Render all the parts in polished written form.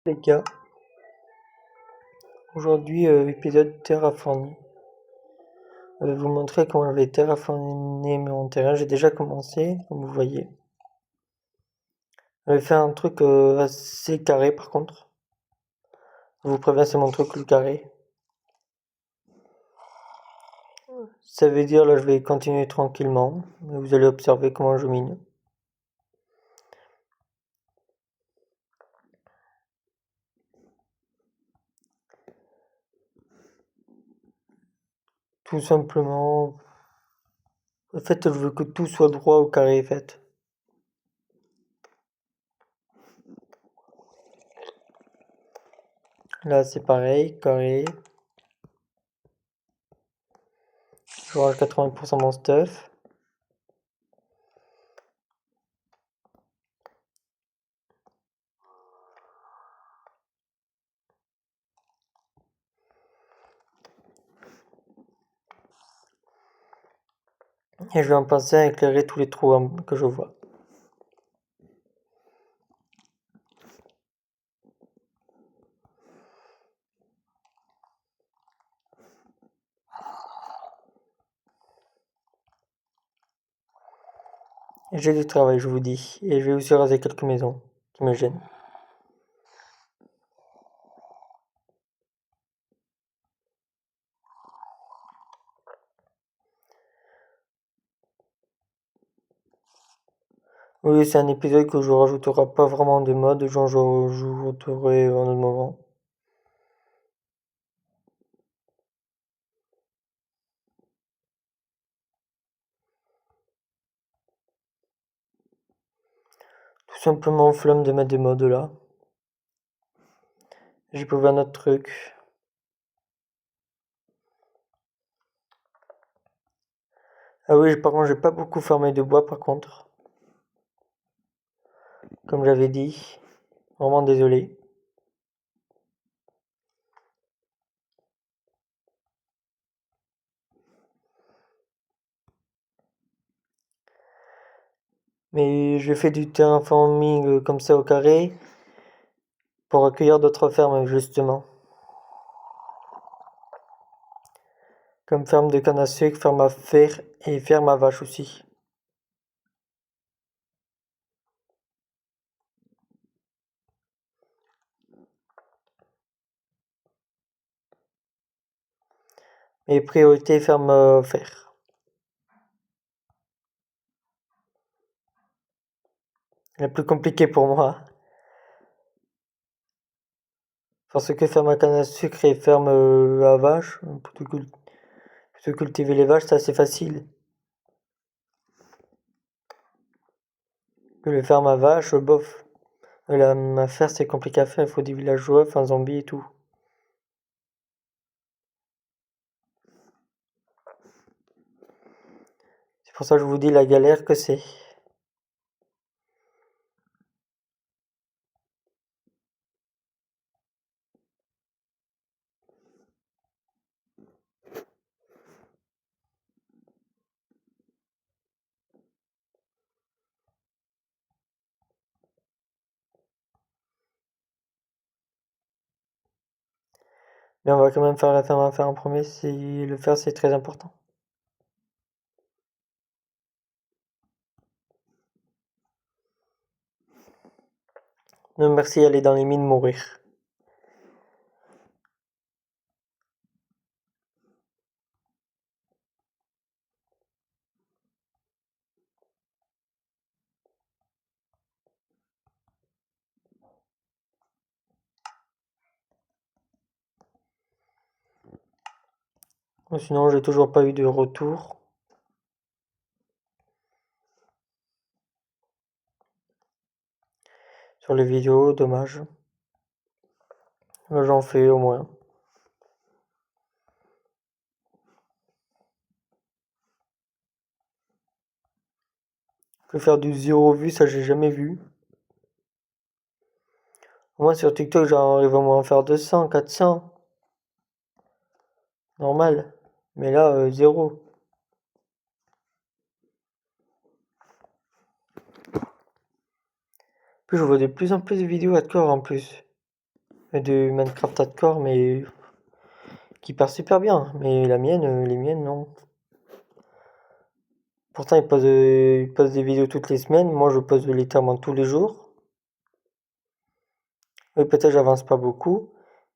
Les gars, aujourd'hui épisode terraforming. Je vais vous montrer comment je vais terraformer mon terrain. J'ai déjà commencé, comme vous voyez. Je vais faire un truc assez carré par contre. Je vous préviens, c'est mon truc le carré. Ça veut dire là je vais continuer tranquillement. Vous allez observer comment je mine. Tout simplement. En fait, je veux que tout soit droit au carré fait. Là c'est pareil, carré. Je range 80% mon stuff. Et je vais en passer à éclairer tous les trous que je vois. J'ai du travail, je vous dis, et je vais aussi raser quelques maisons qui me gênent. Oui, c'est un épisode que je rajouterai pas vraiment de mode, genre je rajouterai un autre moment. Tout simplement flemme de mettre des modes là. J'ai prouvé un autre truc. Ah oui, par contre, j'ai pas beaucoup fermé de bois par contre. Comme j'avais dit. Vraiment désolé. Mais je fais du terraforming comme ça au carré pour accueillir d'autres fermes justement. Comme ferme de canne à sucre, ferme à fer et ferme à vache aussi. Et priorité ferme fer. La plus compliquée pour moi. Parce que ferme à canne à sucre et ferme à vache, pour cultiver les vaches, c'est assez facile. Que les fermes à vache, bof. À faire, c'est compliqué à faire, il faut des villageois, enfin zombies et tout. C'est pour ça que je vous dis la galère que c'est. Mais on va quand même faire la ferme à faire en premier, le faire c'est très important. Non merci, aller dans les mines mourir. Sinon j'ai toujours pas eu de retour sur les vidéos, dommage. Là j'en fais au moins. Que faire du 0 vue, ça j'ai jamais vu. Moi sur TikTok j'arrive au moins à faire 200, 400. Normal. Mais là, 0. Puis je vois de plus en plus de vidéos hardcore en plus. de Minecraft Hardcore, mais qui part super bien. Mais les miennes, non. Pourtant, ils postent des vidéos toutes les semaines. Moi, je poste littéralement tous les jours. Oui, peut-être j'avance pas beaucoup,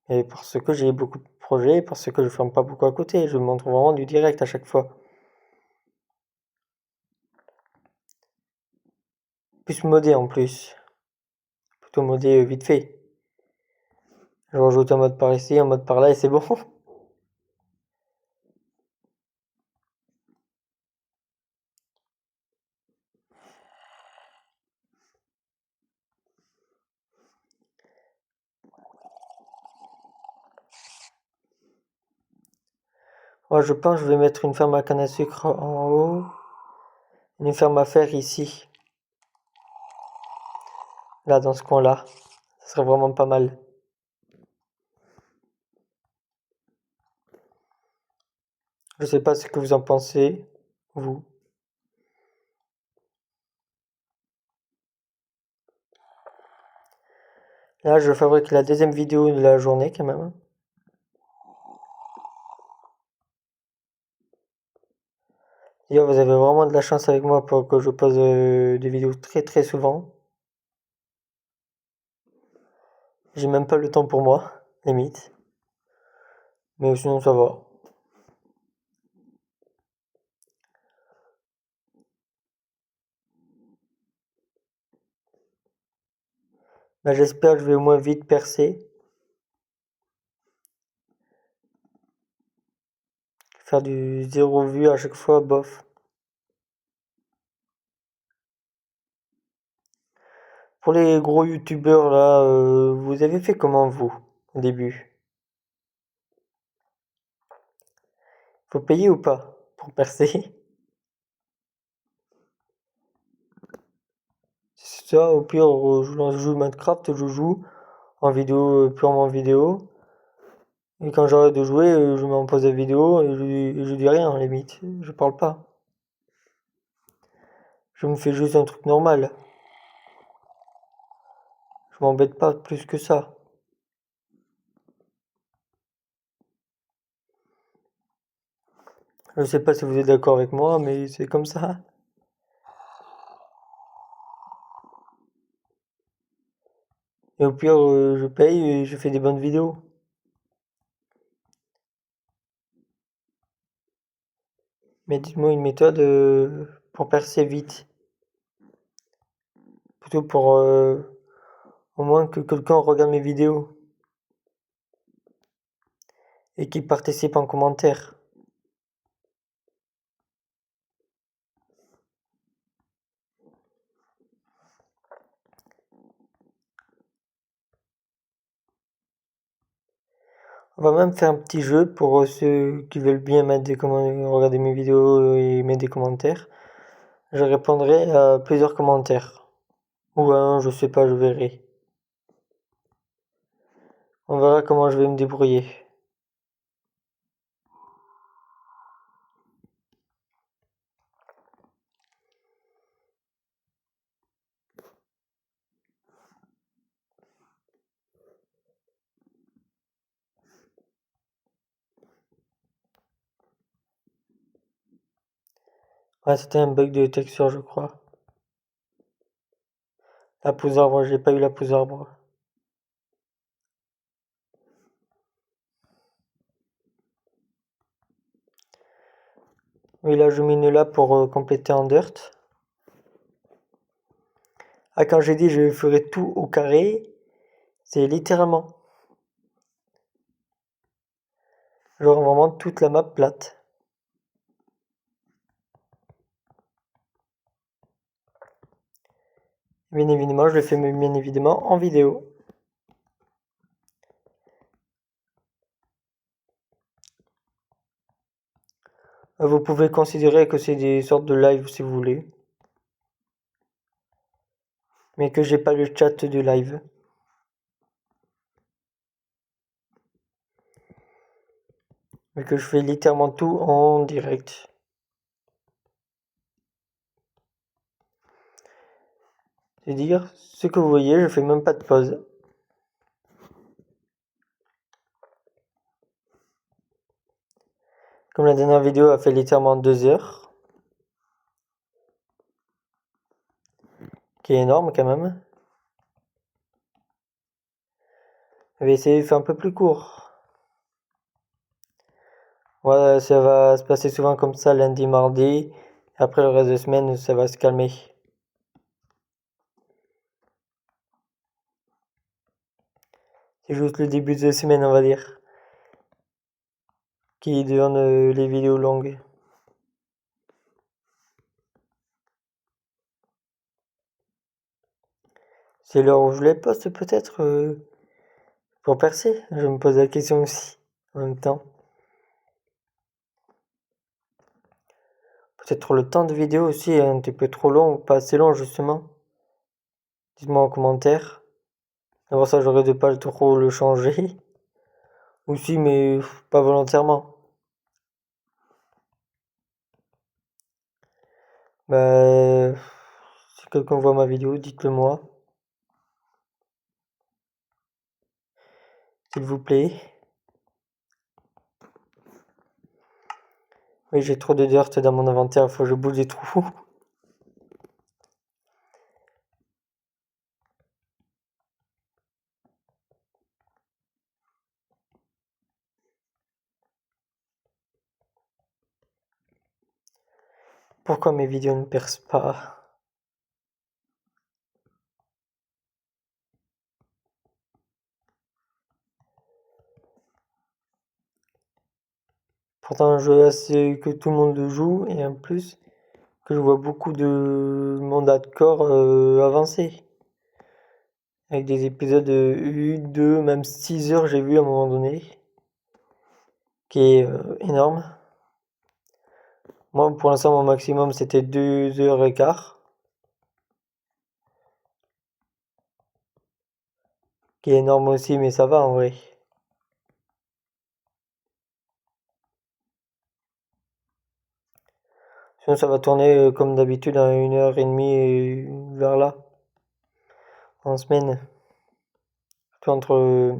mais parce que j'ai beaucoup de projets, parce que je filme pas beaucoup à côté. Je montre vraiment du direct à chaque fois. Plus modé en plus. Plutôt modé vite fait. Je rajoute un mode par ici, un mode par là et c'est bon. Moi, je pense que je vais mettre une ferme à canne à sucre en haut. Une ferme à fer ici. Là, dans ce coin-là. Ça serait vraiment pas mal. Je sais pas ce que vous en pensez, vous. Là, je fabrique la deuxième vidéo de la journée quand même. D'ailleurs, vous avez vraiment de la chance avec moi pour que je pose des vidéos très très souvent. J'ai même pas le temps pour moi, limite. Mais sinon, ça va. Bah, j'espère que je vais au moins vite percer. Faire du zéro vue à chaque fois, bof. Pour les gros youtubeurs là, vous avez fait comment vous, au début? Faut payer ou pas pour percer? C'est ça, au pire, je lance joue Minecraft, je joue en vidéo, purement vidéo. Et quand j'arrête de jouer, je mets en pause la vidéo et je dis rien, limite. Je parle pas. Je me fais juste un truc normal. Je m'embête pas plus que ça. Je sais pas si vous êtes d'accord avec moi, mais c'est comme ça. Et au pire, je paye et je fais des bonnes vidéos. Mais dites-moi une méthode pour percer vite. Plutôt pour au moins que quelqu'un regarde mes vidéos et qu'il participe en commentaire. On va même faire un petit jeu pour ceux qui veulent bien regarder mes vidéos et mettre des commentaires. Je répondrai à plusieurs commentaires. Ou à un, je sais pas, je verrai. On verra comment je vais me débrouiller. Ouais, c'était un bug de texture, je crois. La pousse arbre, j'ai pas eu la pousse arbre. Oui, là, je mets une là pour compléter en dirt. Ah, quand j'ai dit je ferai tout au carré, c'est littéralement. Genre vraiment toute la map plate. Bien évidemment, je le fais bien évidemment en vidéo. Vous pouvez considérer que c'est des sortes de live si vous voulez. Mais que j'ai pas le chat du live. Mais que je fais littéralement tout en direct. C'est-à-dire, ce que vous voyez, je fais même pas de pause. Comme la dernière vidéo a fait littéralement 2 heures. Qui est énorme quand même. Je vais essayer de faire un peu plus court. Voilà, ça va se passer souvent comme ça, lundi, mardi. Après le reste de la semaine, ça va se calmer. C'est juste le début de la semaine, on va dire, qui donne les vidéos longues. C'est l'heure où je les poste peut-être pour percer. Je me pose la question aussi en même temps. Peut-être le temps de vidéo aussi est un petit peu trop long ou pas assez long justement. Dites-moi en commentaire. D'abord ça j'aurais de pas trop le changer. Aussi mais pas volontairement. Bah, si quelqu'un voit ma vidéo, dites-le moi. S'il vous plaît. Oui, j'ai trop de dirt dans mon inventaire, faut que je bouge des trous. Pourquoi mes vidéos ne percent pas? Pourtant un jeu assez que tout le monde joue et en plus que je vois beaucoup de mandats de corps avancés. Avec des épisodes de 1, 2, même 6 heures j'ai vu à un moment donné. Qui est énorme. Moi pour l'instant mon maximum c'était 2h15. Qui est énorme aussi mais ça va en vrai. Sinon ça va tourner comme d'habitude à 1h30 vers là. En semaine. Entre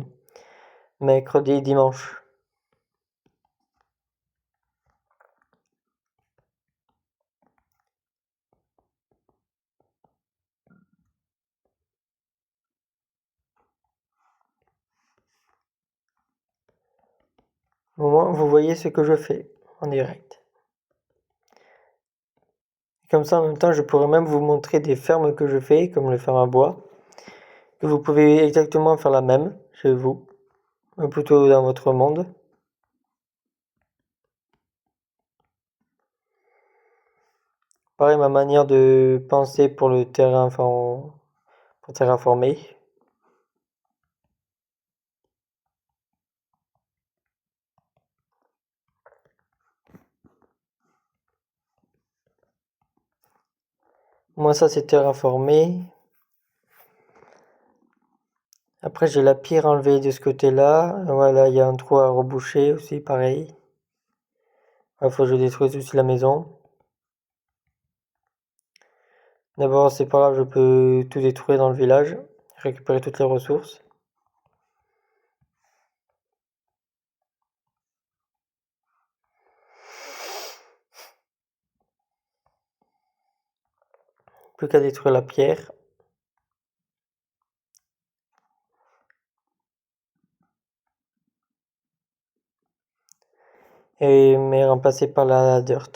mercredi et dimanche. Au moins vous voyez ce que je fais en direct. Comme ça en même temps je pourrais même vous montrer des fermes que je fais, comme le ferme à bois. Que vous pouvez exactement faire la même chez vous. Ou plutôt dans votre monde. Pareil ma manière de penser pour le terrain, pour terraformer. Moi ça c'est terraformé. Après j'ai la pierre enlevée de ce côté-là. Voilà, il y a un trou à reboucher aussi, pareil. Il faut que je détruise aussi la maison. D'abord c'est pas grave, je peux tout détruire dans le village. Récupérer toutes les ressources. Plus qu'à détruire la pierre. Et mais remplacé par la dirt.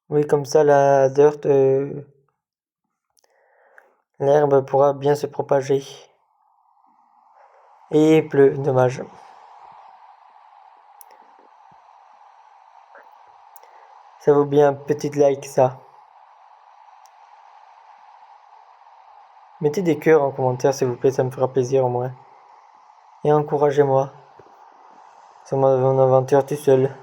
Oui, comme ça la dirt, l'herbe pourra bien se propager. Et il pleut, dommage. Ça vaut bien un petit like ça. Mettez des cœurs en commentaire s'il vous plaît, ça me fera plaisir au moins. Et encouragez-moi. C'est mon aventure tout seul.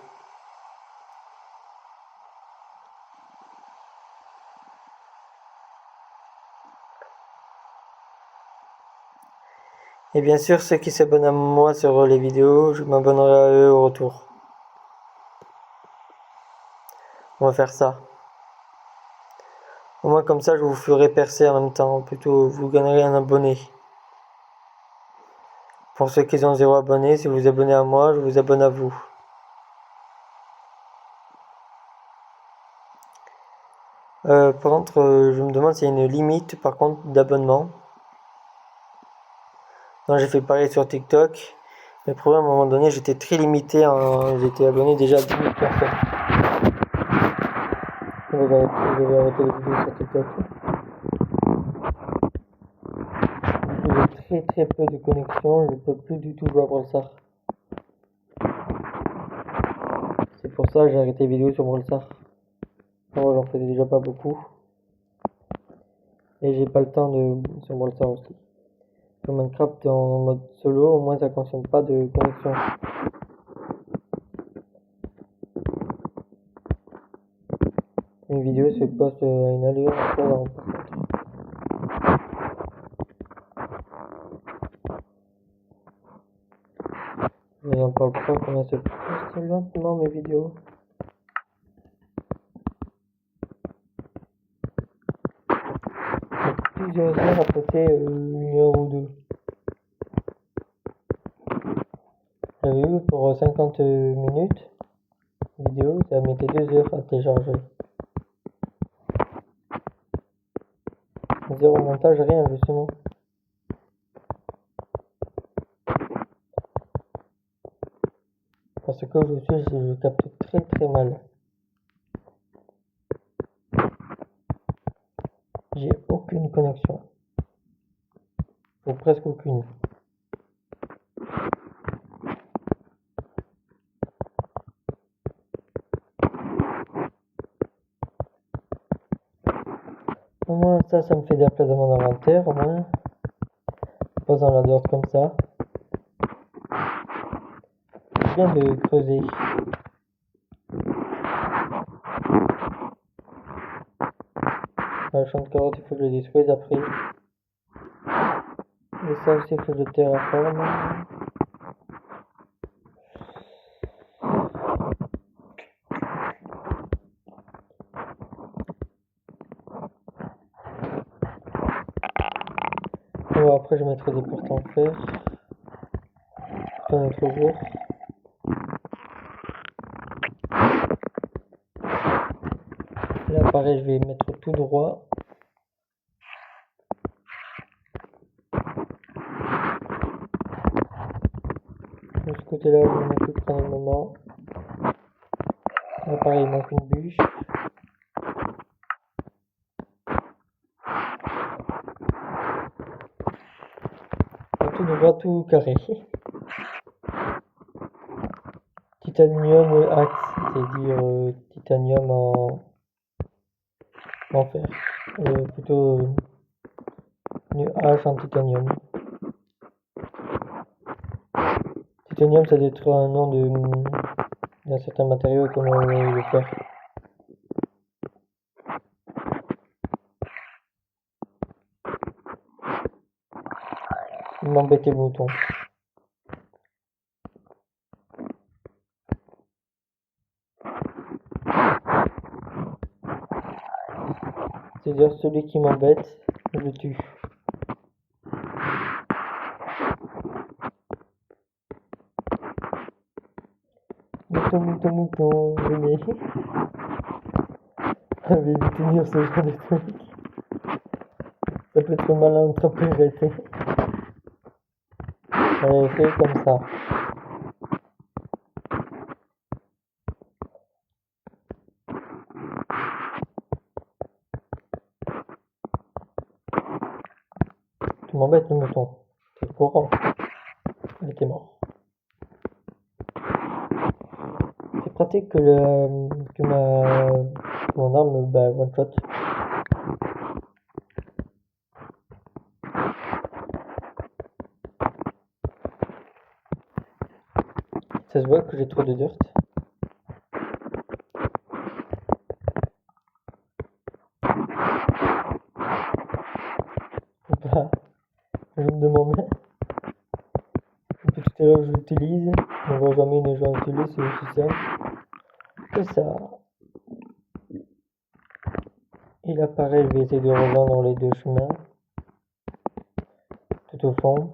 Et bien sûr, ceux qui s'abonnent à moi sur les vidéos, je m'abonnerai à eux au retour. On va faire ça. Au moins comme ça je vous ferai percer en même temps, plutôt vous gagnerez un abonné. Pour ceux qui ont 0 abonné, si vous vous abonnez à moi, je vous abonne à vous. Par contre, je me demande s'il y a une limite par contre d'abonnement. Non, j'ai fait pareil sur TikTok. Mais le problème, à un moment donné, j'étais très limité. J'étais abonné déjà à 10 000 personnes. Je vais arrêter les vidéos sur TikTok. J'ai très peu de connexion. Je peux plus du tout jouer à Brawl Stars. C'est pour ça que j'ai arrêté les vidéos sur Brawl Stars. Moi, j'en faisais déjà pas beaucoup. Et j'ai pas le temps sur Brawl Stars aussi. Sur Minecraft en mode solo, au moins ça consomme pas de connexion. Une vidéo se poste à une allure très lente. Je n'en parle pas comment se poste lentement mes vidéos. Plusieurs heures à passer 1 heure ou 2. J'avais eu pour 50 minutes vidéo, ça mettait 2 heures à télécharger. Zéro montage, rien justement. Parce que je capte très mal. J'ai aucune connexion. Ou presque aucune. Au moins ça me fait de la place dans mon inventaire, au moins. Pas dans la dehors comme ça. Je viens de creuser. Le champ de carottes, il faut que je le détruise après. Et ça aussi, il faut que je le terraforme. Bon, après, je mettrai des portes en fer. Un autre jour. Là, pareil, je vais mettre tout droit. De ce côté-là, je vais m'occuper prendre un moment. Là, pareil, il manque une bûche. Tout droit, tout carré. Titanium axe, c'est-à-dire titanium en fer. Plutôt une hache en titanium. Titanium, ça doit être un nom d'un certain matériau comme le fer. Il m'embête les boutons. C'est-à-dire celui qui m'embête, je le tue. Mouton, venez. Allez, tenir ce genre de truc. Ça peut être malin interprété. Allez, fais comme ça. Tu m'embêtes le mouton. C'est courant. Il était mort. C'est pratique que mon arme one shot. Ça se voit que j'ai trop de dirt. Bah, je me demandais. Depuis tout à l'heure, je l'utilise. On voit jamais les gens utiliser, c'est aussi simple que ça. Et là pareil, je vais essayer de rejoindre les deux chemins tout au fond.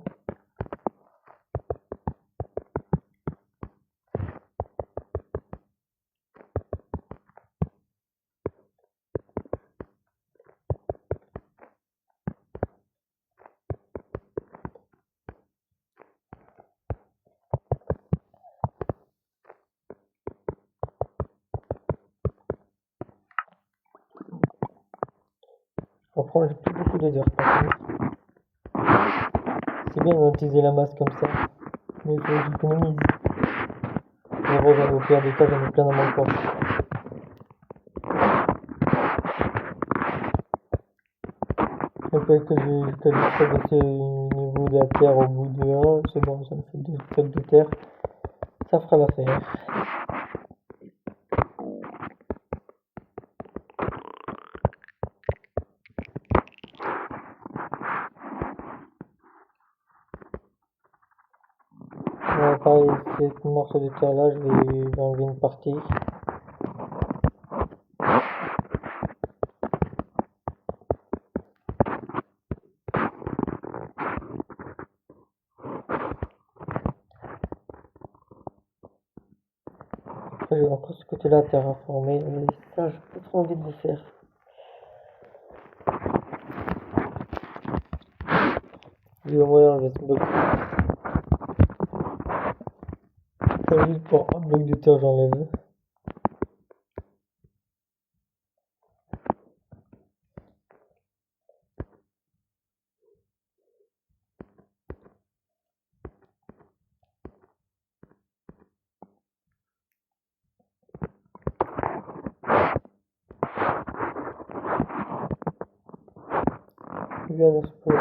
Je comprends, j'ai plus beaucoup de dirt par contre. C'est bien d'utiliser la masse comme ça, mais il faut que j'économise. Mais bon, au pire des cas, j'en ai plein dans mon poche. Je rappelle que j'ai baissé le niveau de la terre au bout de 1, c'est bon, ça me fait 2 blocs de terre, ça fera l'affaire. Pareil, cette morceau de terre là, je vais enlever une partie. Après, j'ai encore ce côté-là terraformé, mais ça, j'ai pas trop envie de le faire. Je vais au moins enlever ce bloc. Pas juste pour un bloc de terre, j'enlève. Lui annonce pour le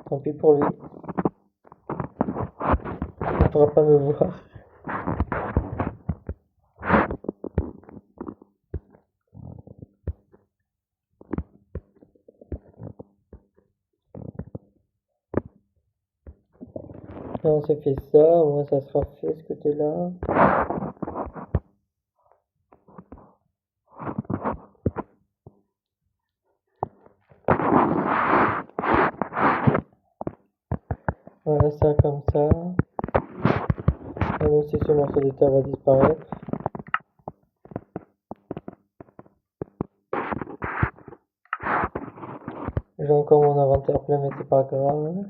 tant pis pour lui. Il ne pourra pas me voir. Là, on s'est fait ça, au moins ça sera fait ce côté-là. Voilà, ça comme ça. Même si ce morceau de terre va disparaître. J'ai encore mon inventaire plein, mais c'est pas grave.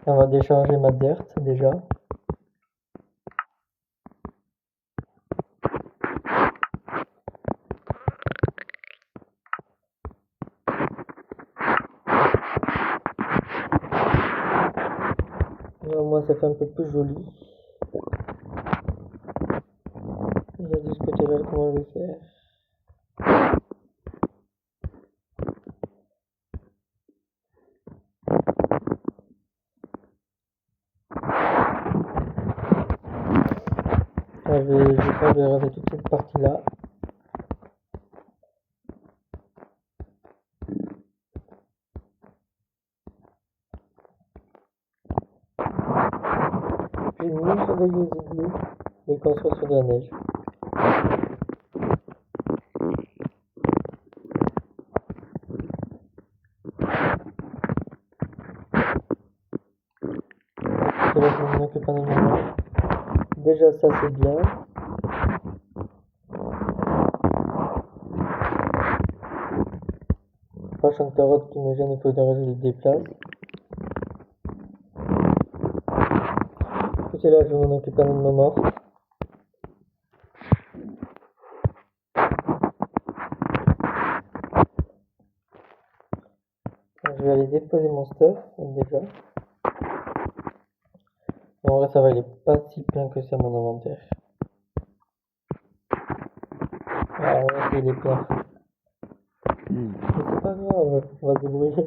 On va décharger ma dirt déjà. Et au moins ça fait un peu plus joli. Il y a de ce côté-là comment je vais faire. Je vais raser toute cette partie-là. J'ai une merveilleuse idée de construire sur de la neige. Et là, je m'en occupe un moment. Déjà, ça c'est bien. Pas champ de carottes qui me gêne, il faudrait que je les déplace. Côté là, je vais m'en occuper un moment. Je vais aller déposer mon stuff déjà. En vrai, ça va, il est pas si plein que ça mon inventaire. Ah ouais, il est plein. Mais c'est pas grave, on va se débrouiller.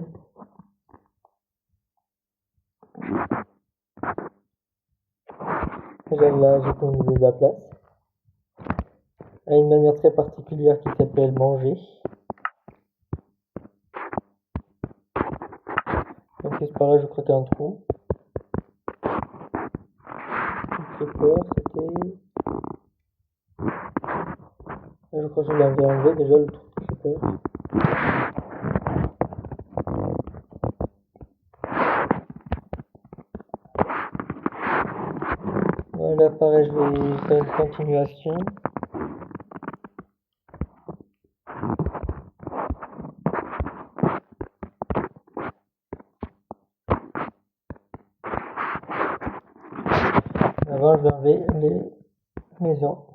Là, j'ai colonisé de la place. À une manière très particulière qui s'appelle manger. Donc c'est pareil, je crois qu'il y a un trou. peur, c'était... Je crois que je l'avais enlevé déjà, le truc qui fait peur. Voilà, pareil, je vais faire une continuation. Avant, je vais enlever les maisons.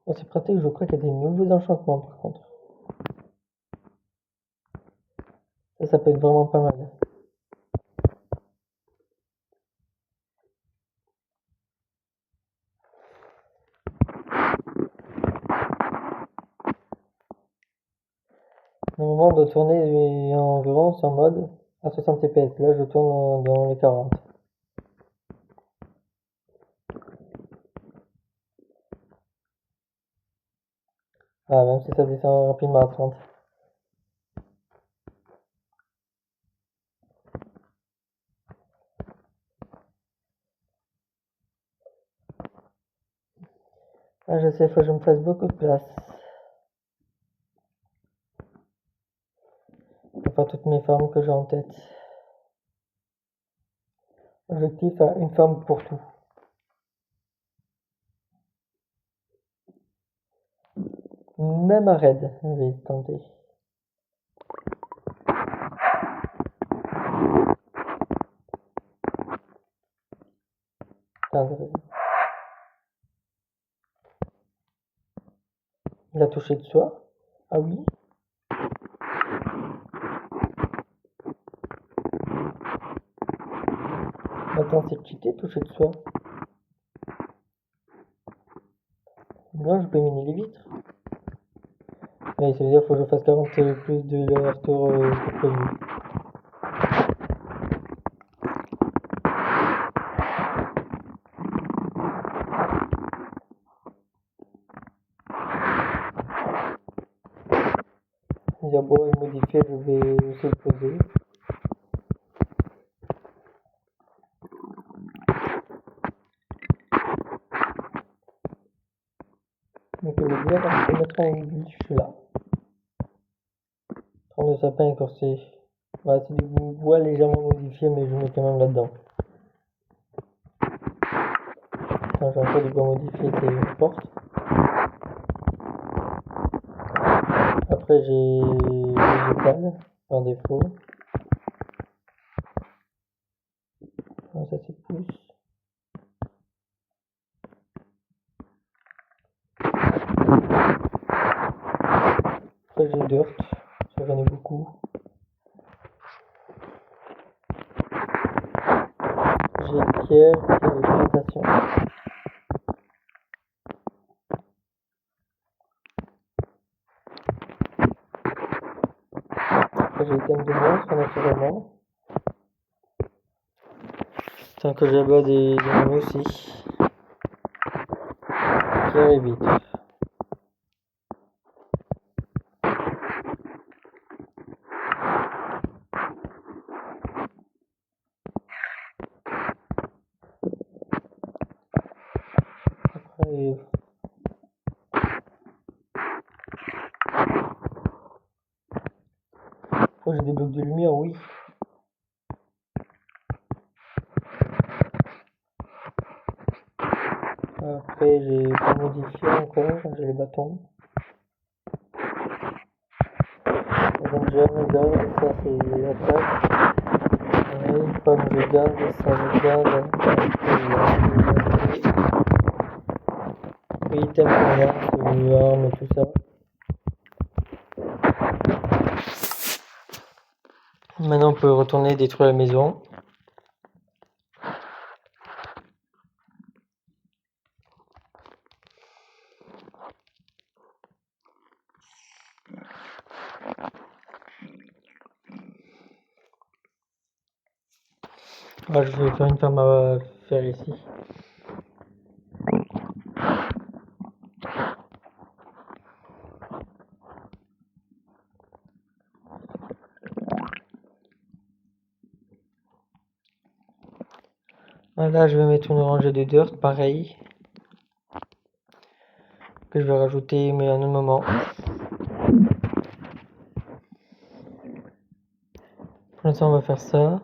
Oh, c'est pratique, je crois qu'il y a des nouveaux enchantements par contre. Ça peut être vraiment pas mal. Normalement, on doit tourner environ sur mode à 60 fps. Là, je tourne dans les 40. Ah, même si ça descend rapidement à 30. Ah, je sais, il faut que je me fasse beaucoup de place. Pour faire toutes mes formes que j'ai en tête. Objectif, une forme pour tout. Même à raid, je vais tenter. La toucher de soi. Ah oui. Attends, c'est cheaté, toucher de soi. Non, je peux miner les vitres. Ouais, ça veut dire qu'il faut que je fasse 40 plus de l'aller-retour que prévu. Diabo est modifié, je vais aussi le poser. Donc je vais dire, je vais mettre en bulle là. Tronc de sapin écorcé. Voilà, c'est du bois légèrement modifié, mais je mets quand même là-dedans. Quand j'ai encore du bois modifié, c'est une porte. Après, j'ai végétal par défaut. Non, ça c'est plus. Après, j'ai dirt. Ça, j'en ai beaucoup. J'ai pierre et végétation. Après, j'ai thème de monstre naturellement. Tant que j'abats des ennemis aussi. Pierre et vitre. Après, j'ai des blocs de lumière, oui. Après, j'ai pas modifié encore, j'ai les bâtons. Donc, je regarde, ça c'est l'attaque. Pareil, comme je garde, ça je garde. Oui, thème commerce, armes et tout ça. Maintenant, on peut retourner détruire la maison. Ah, je vais faire une ferme à faire ici. Là, je vais mettre une rangée de dirt, pareil. Que je vais rajouter, mais à un autre moment. Pour l'instant, on va faire ça.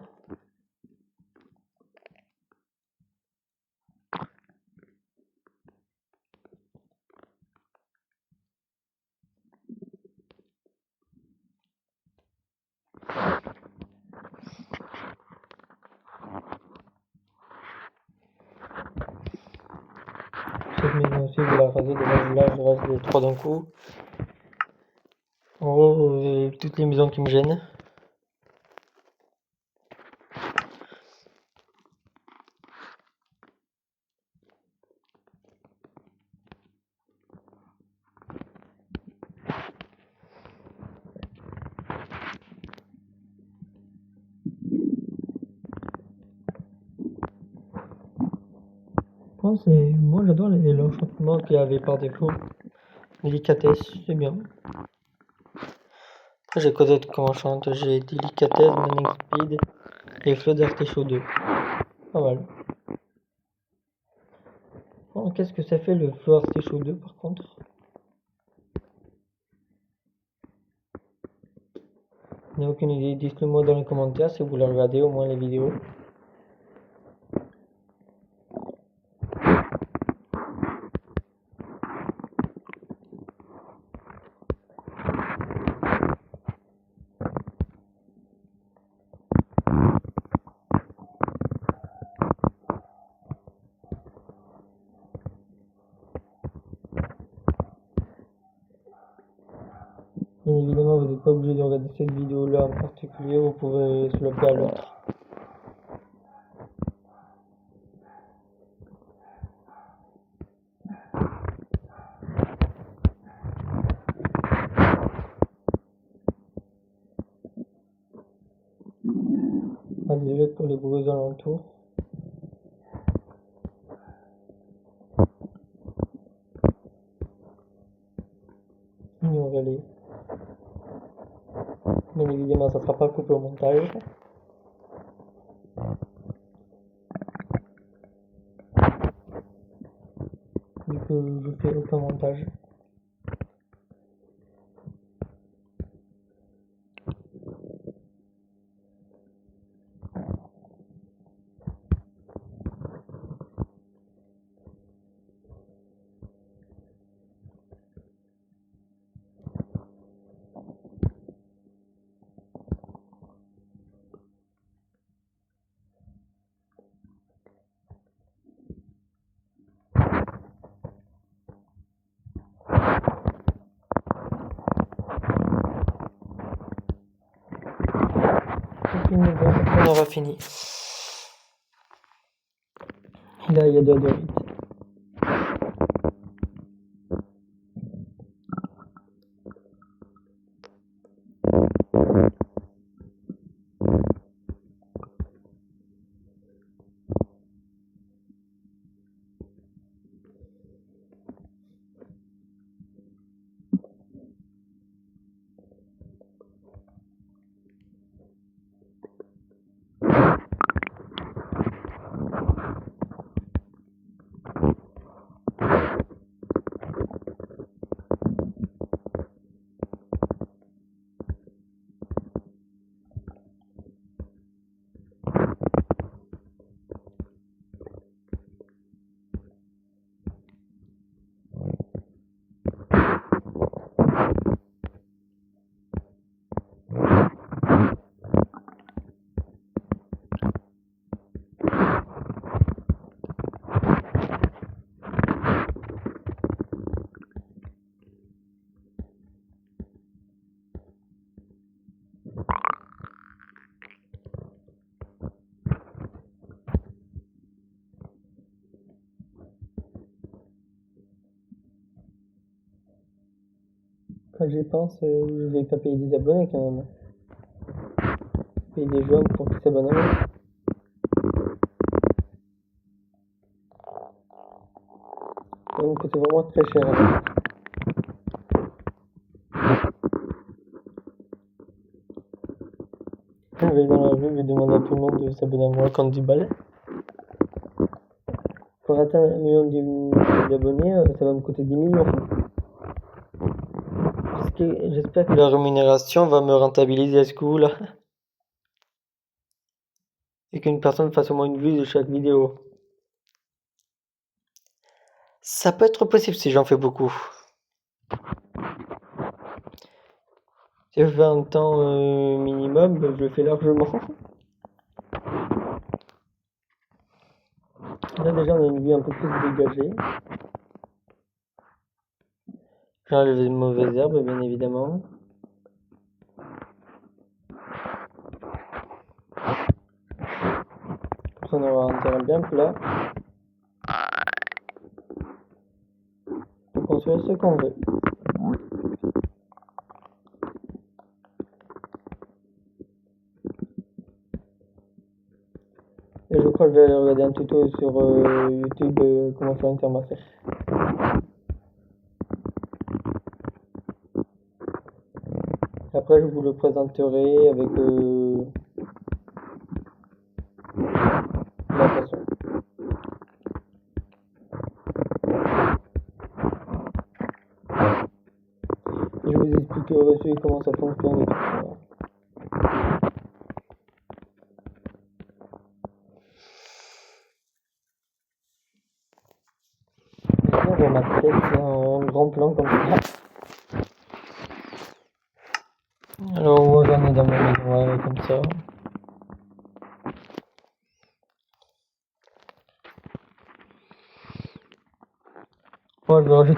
Cette maison aussi, je vais la raser. Là, je rase les 3 d'un coup. En gros, toutes les maisons qui me gênent. Moi, j'adore l'enchantement qu'il y avait par défaut. Délicatesse, c'est bien. Après, j'ai quoi d'autre comme enchante? J'ai délicatesse, mining speed et flot d'artichaut 2. Pas mal. Oh, qu'est-ce que ça fait le flot artichaut 2 par contre? Je n'ai aucune idée. Dites-le moi dans les commentaires si vous le regardez au moins les vidéos. Bien évidemment, vous n'êtes pas obligé de regarder cette vidéo-là en particulier, vous pouvez swapper à l'autre. Désolé pour les bruits alentours. Ignorez-les. Bien évidemment, ça ne sera pas coupé au montage. Vu que je fais aucun montage. On aura fini. Et là, il y a de la dorite. Quand j'y pense, je vais pas payer des abonnés quand même. Payer des gens pour qu'ils s'abonnent à moi. Ça va me coûter vraiment très cher. Je vais dans la rue, je vais demander à tout le monde de s'abonner à moi quand 10 balles. pour atteindre 1 million d'abonnés, ça va me coûter 10 millions. J'espère que la rémunération va me rentabiliser à ce coup-là. Et qu'une personne fasse au moins une vue de chaque vidéo. Ça peut être possible si j'en fais beaucoup. Si je fais un temps minimum, je le fais largement. Là déjà on a une vue un peu plus dégagée. J'enlève les mauvaises herbes bien évidemment. Comme ça on aura un terrain bien plat. Pour construire ce qu'on veut. Et je crois que je vais aller regarder un tuto sur YouTube comment faire une ferme à serre. Après je vous le présenterai avec la façon. Et je vous expliquerai aussi comment ça fonctionne et tout ça. Dans ma tête en grand plan comme ça. Alors moi j'en ai dans ma maison ouais, comme ça. Moi je vais ranger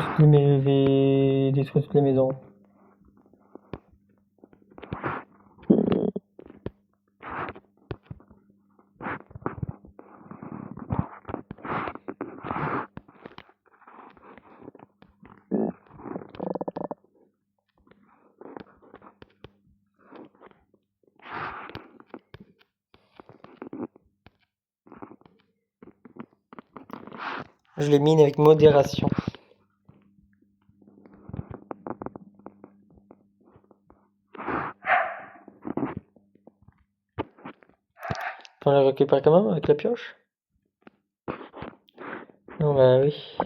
détruire toutes les maisons. Je les mine avec modération. On les récupère quand même avec la pioche? Non bah oui.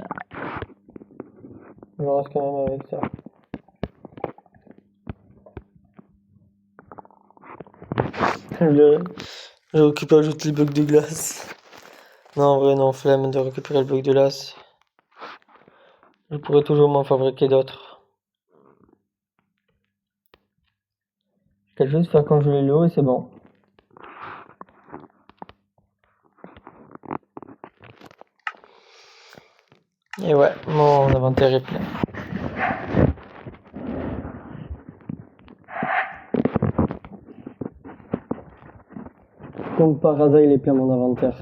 On reste quand même avec ça. Je récupère juste les blocs de glace. Non en vrai non, flemme de récupérer le bloc de glace. Je pourrais toujours m'en fabriquer d'autres. Je vais juste faire congeler l'eau et c'est bon. Et ouais, mon inventaire est plein. Comme par hasard il est plein mon inventaire.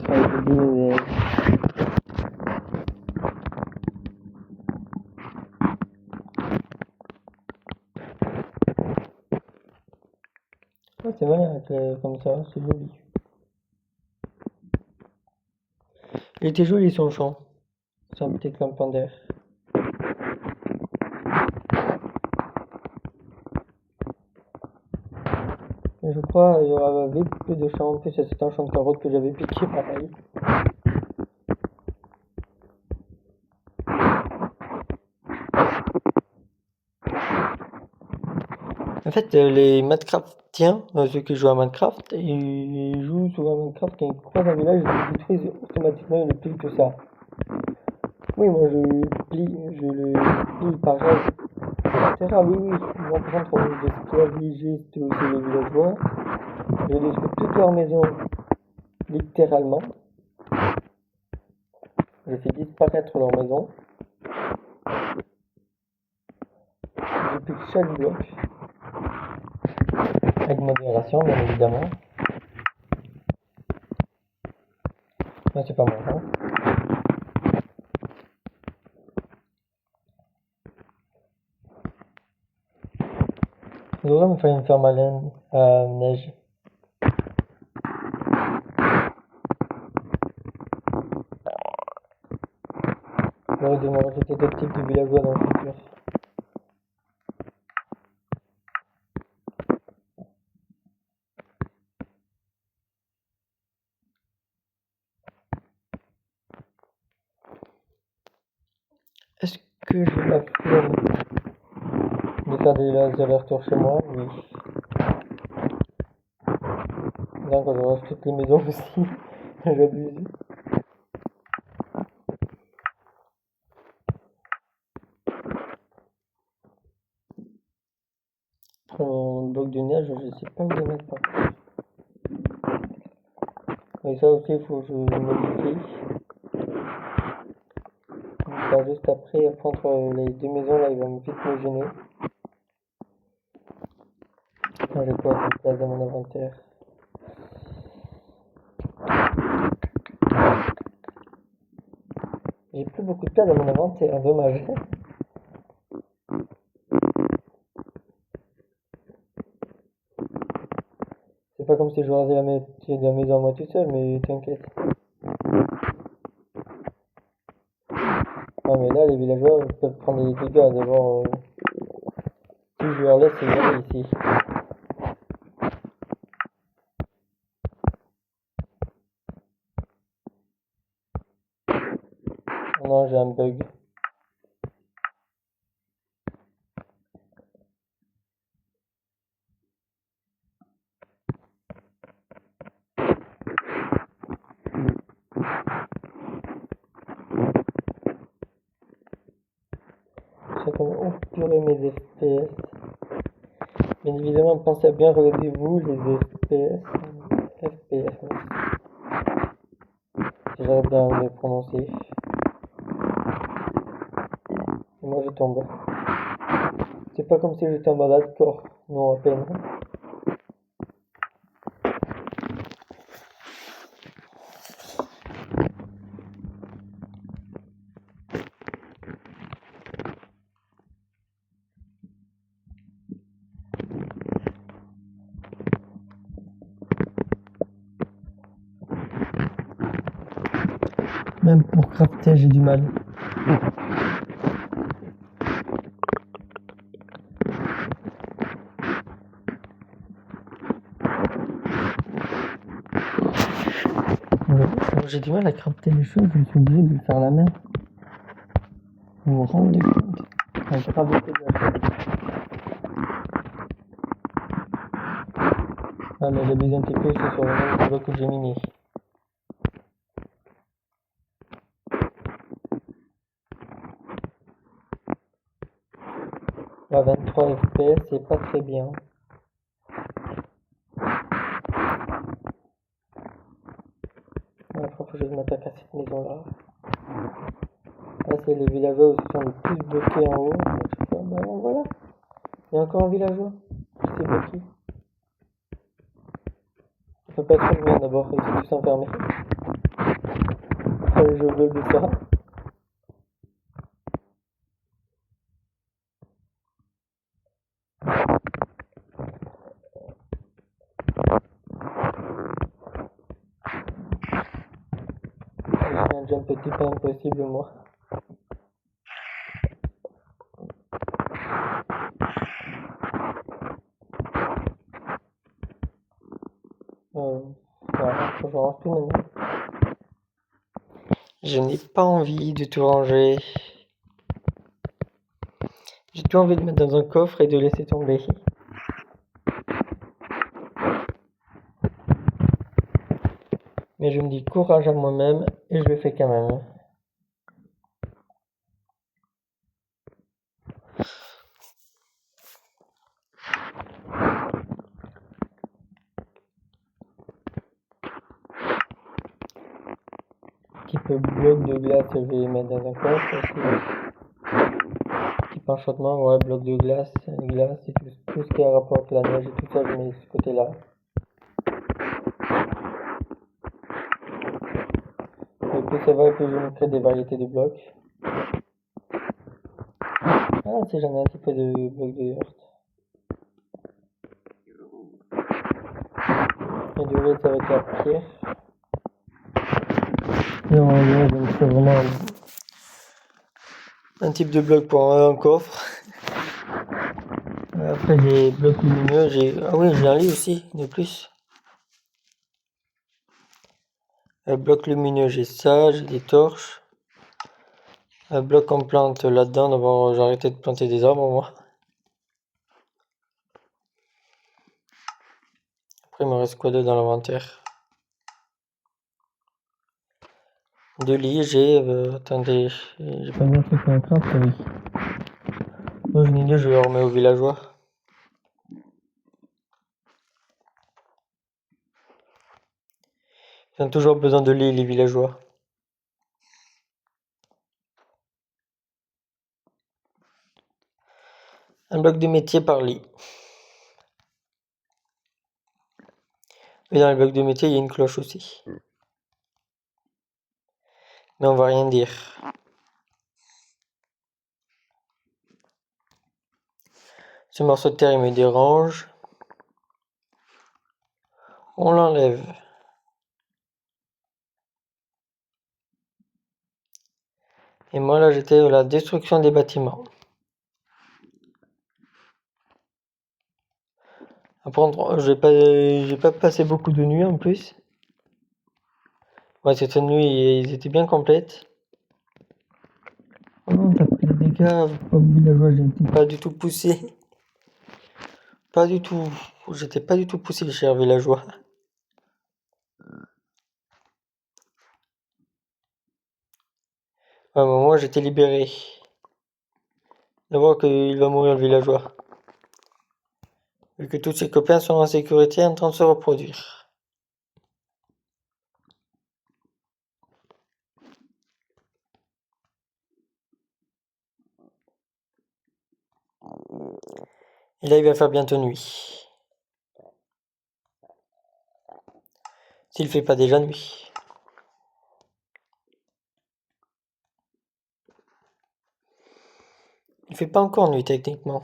Ah, c'est vrai comme ça, c'est joli. Il était joli son champ. C'est un petit clampin d'air. Et je crois qu'il y aura vite plus de champs. En plus, c'est un champ de carottes que j'avais piqué pareil. En fait, les Minecraftiens, ceux qui jouent à Minecraft, ils jouent souvent à Minecraft quand ils croisent un village, ils détruisent automatiquement le pli tout ça. Oui, moi je le plie par règle, etc. Oui, oui, ils vont prendre d'esclavagistes aussi les villageois. Je détruis toute leur maison, littéralement. Je fais disparaître leur maison. Je pique chaque bloc. Avec modération, bien évidemment. Mais c'est pas moi, hein. Je devrais me faire une ferme à neige. J'aurais dû me rajouter d'autres types de villageois dans le futur. que j'ai la flemme de faire des allers-retours chez moi, oui. Là, quand je range toutes les maisons aussi, j'abuse. Mon bloc de neige, je sais pas où les mettre par contre. Et ça aussi, il faut que je modifie. Enfin, juste après, entre les deux maisons, là, il va vite me gêner. Là, j'ai quoi comme place dans mon inventaire? J'ai plus beaucoup de place dans mon inventaire, dommage. C'est pas comme si je rasais la maison à moi tout seul, mais t'inquiète. Non mais là, les villageois peuvent prendre des dégâts d'abord. Si je leur laisse, ils viennent ici. Non, j'ai un bug. Je sais comment purée mes FPS. Bien évidemment, pensez à bien regarder vous les FPS. FPS, si j'arrive bien à le prononcer. Et moi je tombe. C'est pas comme si j'étais en mode hardcore, non à peine. Même pour crafter, j'ai du mal. J'ai du mal à crafter les choses, je suis obligé de le faire à la main. Vous vous rendez compte? La gravité de la chose. Ah mais j'abuse un petit peu, c'est sur le nombre de blocs que j'ai miné. À 23 FPS, c'est pas très bien. Après, faut que je m'attaque à cette maison-là. Là, c'est les villageois qui sont le plus bloqués en haut. Donc, je sais pas, ben voilà. Il y a encore un villageois qui s'est bloqué. Ça peut pas être bien d'abord, ils sont tous enfermés. Je veux de ça. Je fais un jump type impossible, moi. Voilà, faut que je range tout maintenant. Je n'ai pas envie de tout ranger. J'ai tout envie de mettre dans un coffre et de laisser tomber. Mais je me dis courage à moi-même et je le fais quand même. Type bloc de glace, je vais les mettre dans un coffre. Type enchantement, ouais, bloc de glace et tout ce qui a rapport avec la neige et tout ça, je mets de ce côté-là. Et plus ça va, plus je me crée des variétés de blocs. Ah, si j'en ai un petit peu de blocs de heurt. Et du reste avec la pierre. Et en gros, je me fais vraiment un type de bloc pour un coffre. Après, j'ai blocs lumineux, ah oui, j'ai un lit aussi, de plus. Bloc lumineux, j'ai ça, j'ai des torches. Un bloc en plante là-dedans. D'abord, j'ai arrêté de planter des arbres, moi. Après, il me reste quoi d'autre dans l'inventaire? De lits, j'ai... attendez, j'ai pas bien fait un craft, oui. Moi, j'ai une idée, je vais remettre aux villageois. Ils ont toujours besoin de lits, les villageois. Un bloc de métier par lit. Et dans le bloc de métier, il y a une cloche aussi. Mais on va rien dire. Ce morceau de terre, il me dérange. On l'enlève. Et moi, là, j'étais à la destruction des bâtiments. Apprendre, j'ai pas passé beaucoup de nuits en plus. Ouais, cette nuit, ils étaient bien complètes. Oh non, t'as pris des dégâts, pauvre villageois, j'étais pas du tout poussé. Pas du tout. J'étais pas du tout poussé, cher villageois. Ouais, moi, j'étais libéré. D'abord qu'il va mourir le villageois. Vu que tous ses copains sont en sécurité en train de se reproduire. Et là, il va faire bientôt nuit. S'il fait pas déjà nuit. Il fait pas encore nuit techniquement.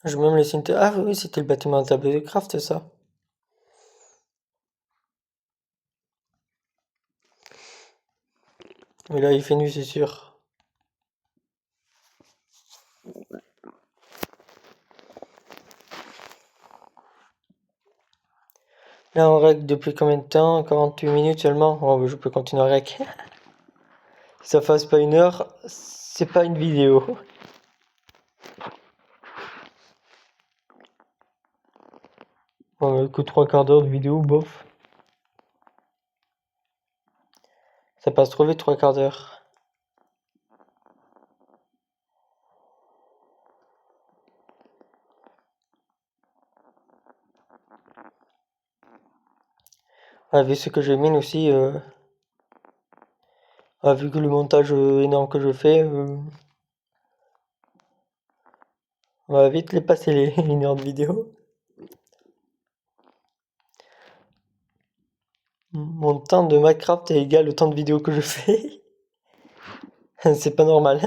Je vais même laisser une... Ah oui, c'était le bâtiment de table de craft, ça. Mais là, il fait nuit, c'est sûr. Là, on règle depuis combien de temps? 48 minutes seulement? Oh, je peux continuer à rec. Si ça fasse pas une heure, c'est pas une vidéo. Que 3/4 d'heure de vidéo, bof. Ça passe trop vite, 3/4 d'heure. Ah, vu ce que je mine aussi, vu que le montage énorme que je fais, on va vite les passer les 1 heure de vidéo. Mon temps de Minecraft est égal au temps de vidéo que je fais. C'est pas normal.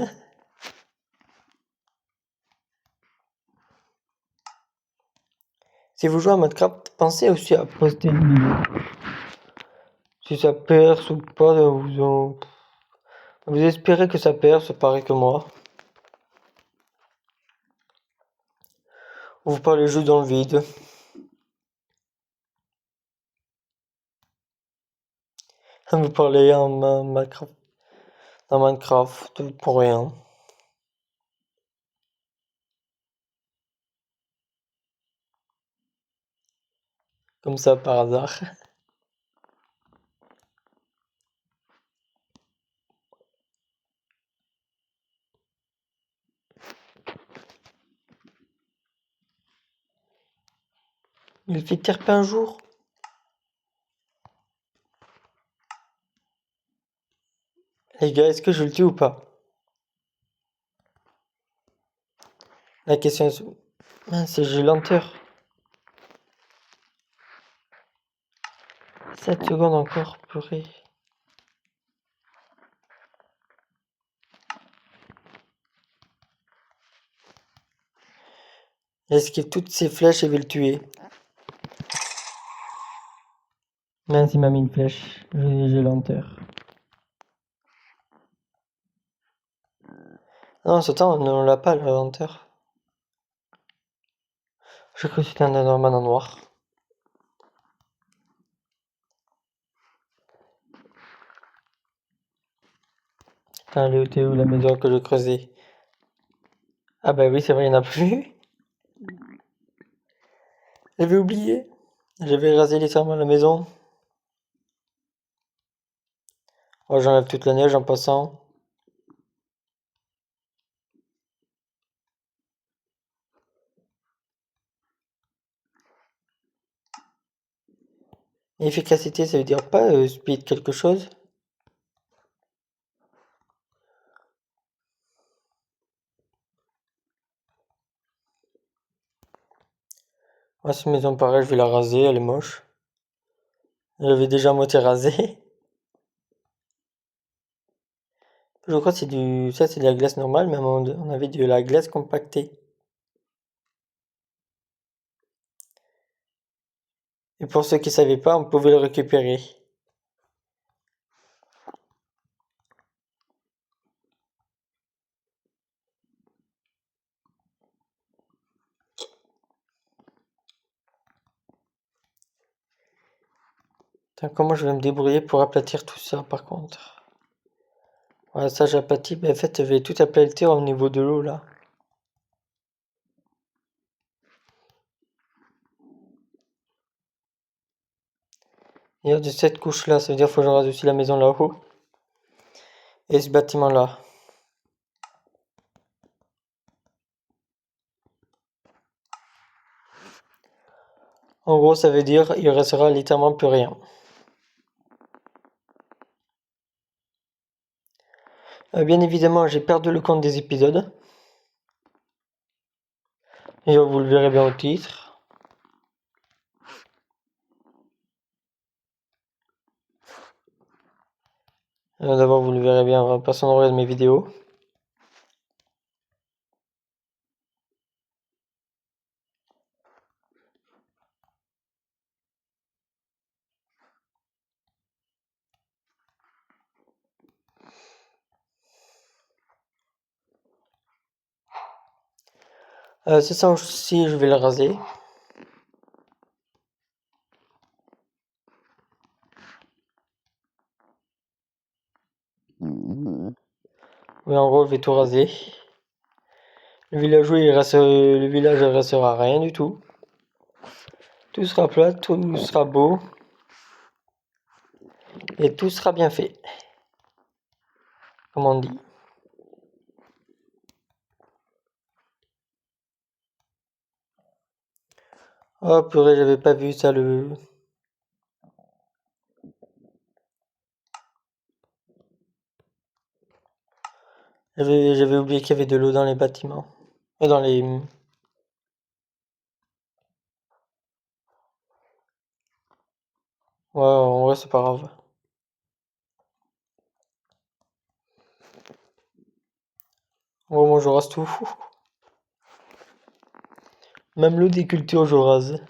Si vous jouez à Minecraft, pensez aussi à poster une vidéo. Si ça perce ou pas, vous espérez que ça perce, pareil que moi. Vous parlez juste dans le vide. Vous parlez en Minecraft, dans Minecraft pour rien. Comme ça par hasard. Il fait terper un jour. Les gars, est-ce que je le tue ou pas? La question est... Mince, j'ai lenteur. 7 secondes encore, purée. J'esquive toutes ces flèches et vais le tuer. Mince, il m'a mis une flèche. J'ai lenteur. Non, ce temps, on l'a pas, la lenteur. Je crois que c'était un Enderman en noir. Putain, elle était où la maison que je creusais? Ah bah oui, c'est vrai, il n'y en a plus. J'avais oublié. J'avais rasé littéralement la maison. Oh, j'enlève toute la neige en passant. Efficacité, ça veut dire pas speed quelque chose? Moi, cette maison, pareil, je vais la raser, elle est moche. Je l'avais déjà à moitié rasée. Je crois que c'est du... Ça, c'est de la glace normale, mais on avait de la glace compactée. Et pour ceux qui savaient pas, on pouvait le récupérer. Putain, comment je vais me débrouiller pour aplatir tout ça, par contre? Voilà, ça, j'aplatis. Mais en fait, je vais tout aplatir au niveau de l'eau, là. Et de cette couche-là, ça veut dire qu'il faut que je rase aussi la maison là-haut. Et ce bâtiment-là. En gros, ça veut dire il restera littéralement plus rien. Bien évidemment, j'ai perdu le compte des épisodes. Et vous le verrez bien au titre. D'abord, vous le verrez bien, personne ne regarde mes vidéos. C'est ça aussi, je vais le raser. Oui, en gros, je vais tout raser. Le village, le village ne restera rien du tout. Tout sera plat, tout sera beau. Et tout sera bien fait. Comme on dit. Oh purée, j'avais pas vu ça le... J'avais oublié qu'il y avait de l'eau dans les bâtiments. Et dans les... Ouais, en vrai, c'est pas grave. Bon, moi, je rase tout. Même l'eau des cultures, je rase.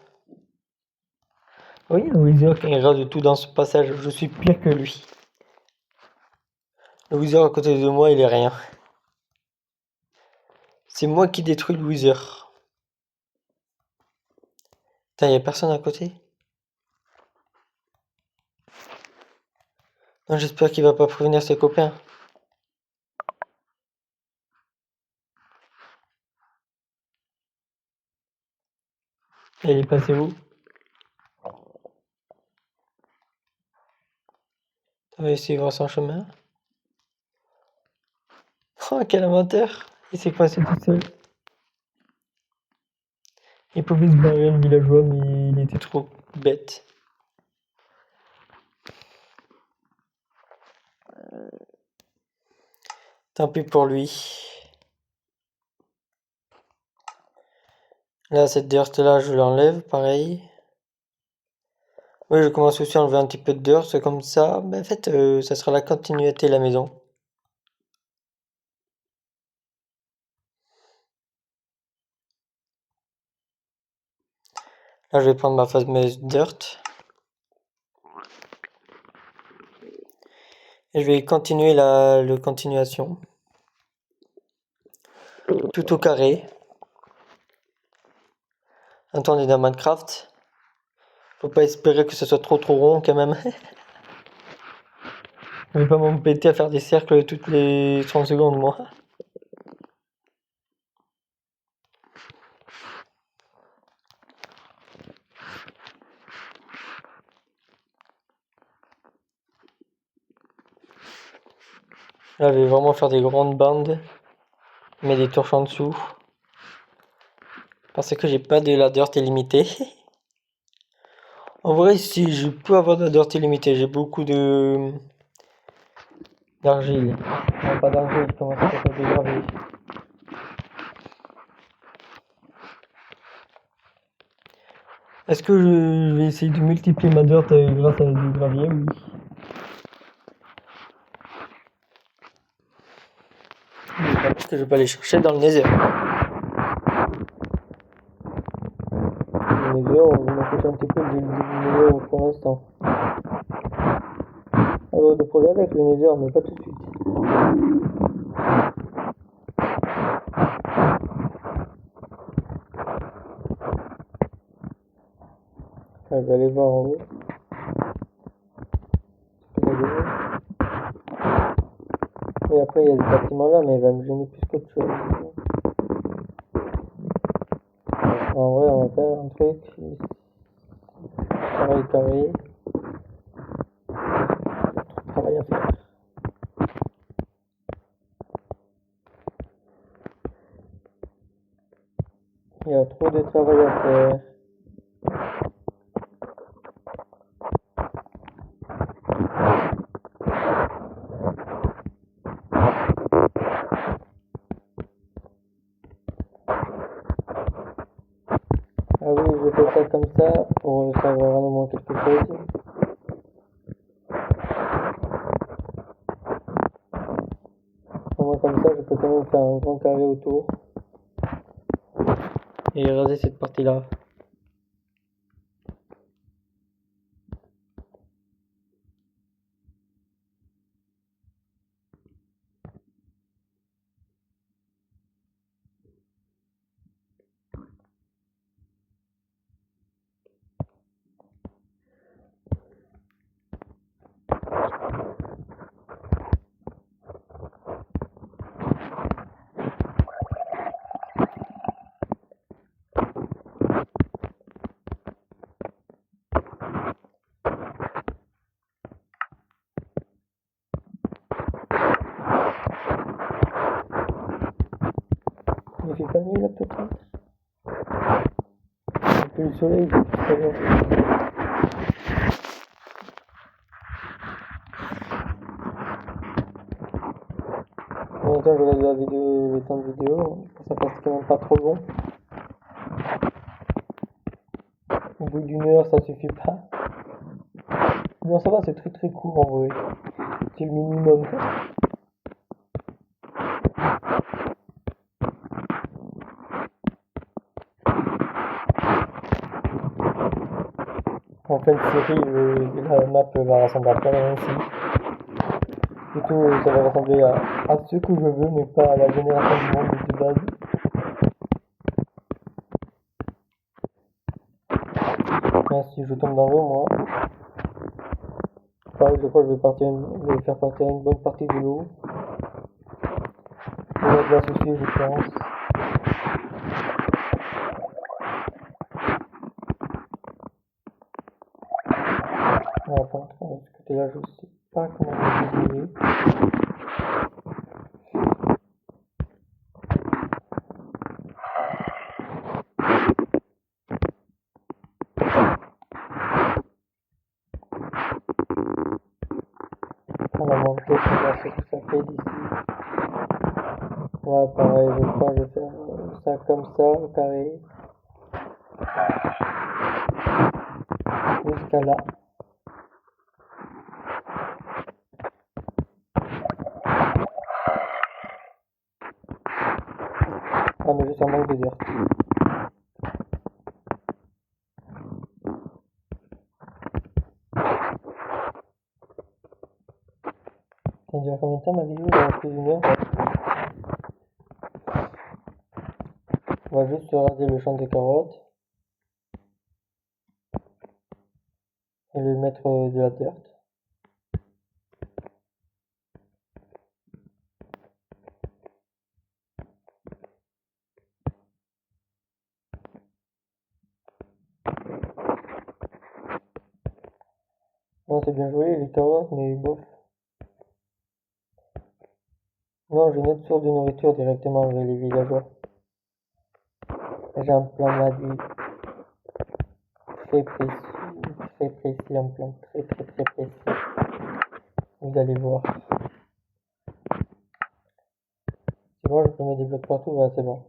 Oui, le Wither, quand il rase tout dans ce passage, je suis pire que lui. Le Wither à côté de moi, il est rien. C'est moi qui détruis le Wither. Putain, y a personne à côté? Non, j'espère qu'il va pas prévenir ses copains. Et il est passé où? On va essayer de voir son chemin. Oh, quel amateur! Il s'est coincé tout seul. Il pouvait se barrer, le villageois, mais il était trop bête. Tant pis pour lui. Là, cette dirt là, je l'enlève, pareil. Oui, je commence aussi à enlever un petit peu de dirt, comme ça. Mais en fait, ça sera la continuité de la maison. Là, je vais prendre ma fameuse dirt. Et je vais continuer la continuation. Tout au carré. Attendez, dans Minecraft. Faut pas espérer que ce soit trop rond quand même. Je vais pas m'embêter à faire des cercles toutes les 30 secondes moi. Là, je vais vraiment faire des grandes bandes. Mettre des torches en dessous. Parce que j'ai pas de la dirt illimitée. En vrai, si je peux avoir de la dirt illimitée, j'ai beaucoup de d'argile. Non, pas d'argile, comment ça s'appelle, de gravier. Est-ce que je vais essayer de multiplier ma dirt grâce à du gravier? Oui. Parce que je vais aller chercher dans le nether. Le nether, on va m'afficher un petit peu du nether pour l'instant. Alors, de progrès avec le nether, mais pas tout de suite. Je vais aller voir en haut. Et après, il y a ce bâtiment là, mais il va me gêner plus qu'autre chose. En vrai, on va faire un truc. Carré, carré. Travail à faire. Il y a trop de travail à faire. Ah oui, je fais ça comme ça pour savoir vraiment quelque chose. Au moins comme ça, je peux quand même faire un grand carré autour. Et raser cette partie-là. Il fait pas nuit là peut-être? Un peu le soleil, c'est très bien. En même temps, je regarde la vidéo, le temps de vidéo, pour que ça fasse quand même pas trop long. Au bout d'une heure, ça suffit pas. Non, ça va, c'est très court en vrai. C'est le minimum. En fin de série, la map va ressembler à plein ainsi. Plutôt, ça va ressembler à ce que je veux, mais pas à la génération du monde de base. Là, si je tombe dans l'eau, moi, pareil, je crois que je vais faire partir une bonne partie de l'eau. Je vais mettre la souci, je pense. Par contre, de ce côté-là, je sais pas comment je vais débrouiller. On va monter, on va voir ce que ça fait d'ici. Ouais, pareil, je crois que je vais faire ça comme ça, au carré. Jusqu'à là. Ah, mais juste un manque de dirt. longtemps ma vidéo, il y a plus d'une heure. On va juste raser le champ de carottes et lui mettre de la dirt. Non, c'est bien joué les carottes, mais bof. Non, je note sur de nourriture directement avec les villageois. J'ai un plan Madi très précis, un plan très précis. Vous allez voir. C'est bon, je peux mettre des blocs partout, voilà, c'est bon.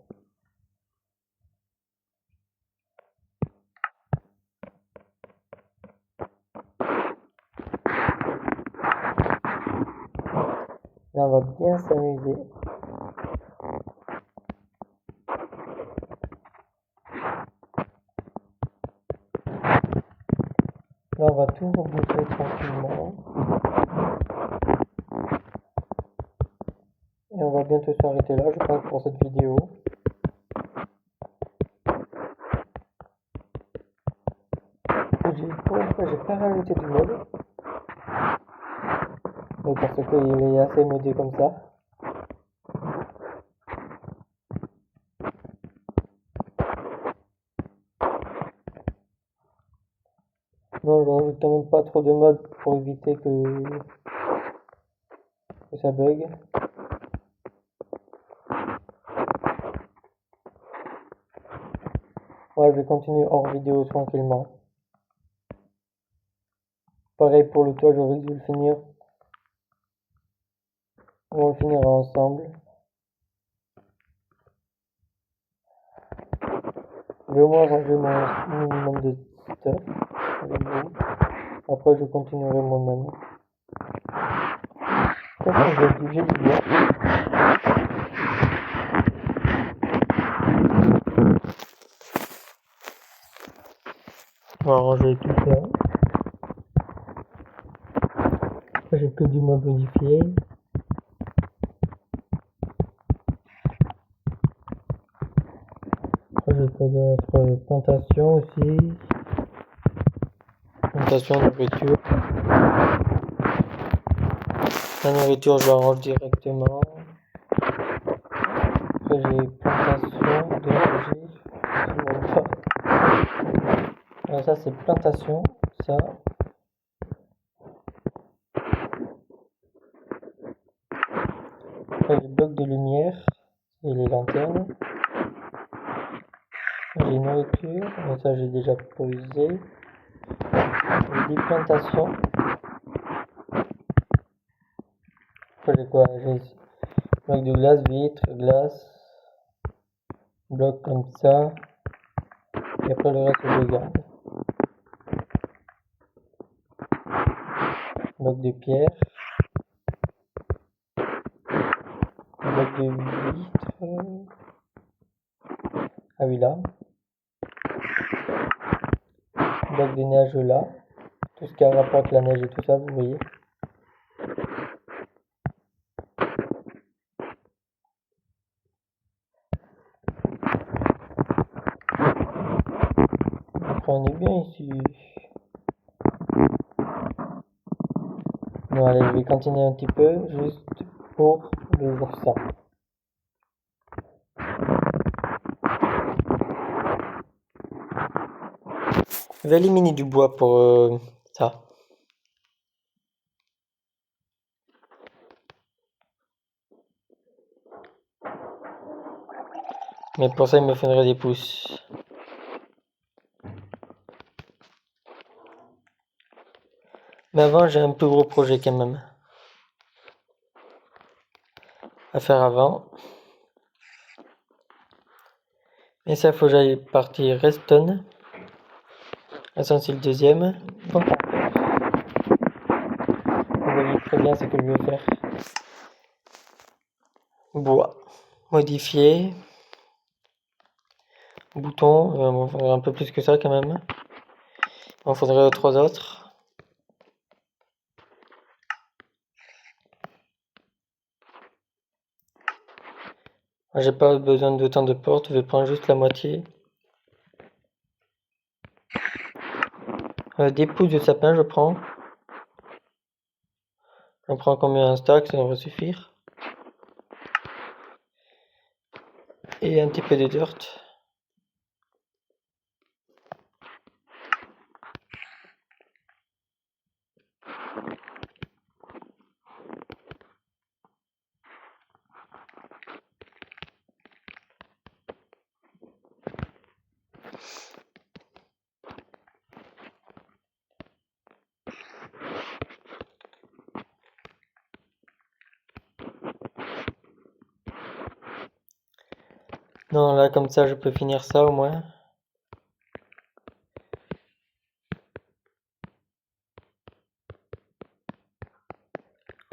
Là, on va bien s'amuser. Là, on va tout reboucher tranquillement. Et on va bientôt s'arrêter là, je pense, pour cette vidéo. Pour une fois, j'ai pas rajouté de mode. Parce qu'il est assez modé comme ça. Non, je rajoute quand même pas trop de mode pour éviter que ça bug. Ouais, je vais continuer hors vidéo tranquillement. Pareil pour le toit, je risque de le finir. On le finira ensemble. Je vais au moins ranger mon minimum de stuff avec vous. Après, je continuerai moi-même. Qu'est-ce que j'ai dit bien. On va ranger tout ça. J'ai que du mode modifié. J'ai pas d'autres plantations aussi. Plantation de nourriture. La nourriture, je la range directement. Après, j'ai plantation de nourriture. Alors ça, c'est plantation. Ça. Après, les blocs de lumière et les lanternes. J'ai nourriture, mais ça j'ai déjà posé. J'ai des plantations. Après j'ai quoi? J'ai bloc de glace, vitre, glace, bloc comme ça. Et après le reste je le garde. Bloc de pierre. Bloc de vitre. Ah oui là. Bloc de neige là. Tout ce qui a rapport avec la neige et tout ça, vous voyez. Après on est bien ici. Bon allez, je vais continuer un petit peu, juste pour le jour 100. Je vais éliminer du bois pour ça. Mais pour ça, il me faudrait des pouces. Mais avant, j'ai un peu gros projet quand même à faire avant. Et ça, faut que j'aille partir Reston. Reston, c'est le deuxième. Bon. Vous voyez très bien ce que je veux faire. Bois. Modifier. Bouton. Bon, il faudrait un peu plus que ça quand même. Il faudrait 3 autres. J'ai pas besoin d'autant de portes, je vais prendre juste la moitié. Des pousses de sapin, je prends. J'en prends combien? Un stack, ça devrait suffire. Et un petit peu de dirt. Non, là, comme ça, je peux finir ça au moins.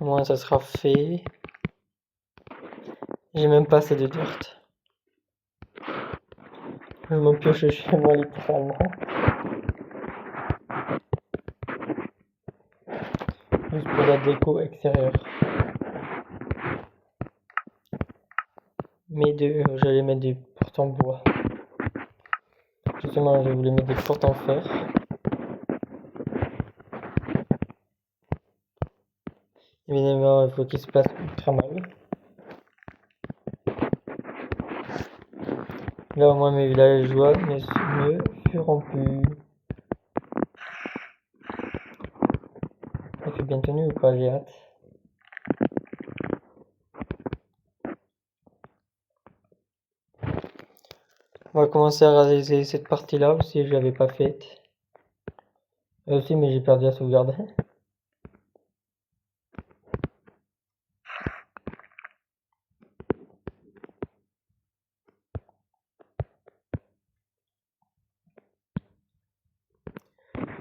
Au moins, ça sera fait. J'ai même pas assez de dirt. Je m'en pioche chez moi, littéralement. Juste pour la déco extérieure. Mais j'allais mettre des portes en bois. Justement, je voulais mettre des portes en fer. Évidemment, il faut qu'ils se placent ultra mal. Là, au moins, mes villageois ne fuiront plus. Ça fait bien tenu ou pas? J'ai hâte. On va commencer à réaliser cette partie-là aussi, je l'avais pas faite. Aussi, mais j'ai perdu la sauvegarde.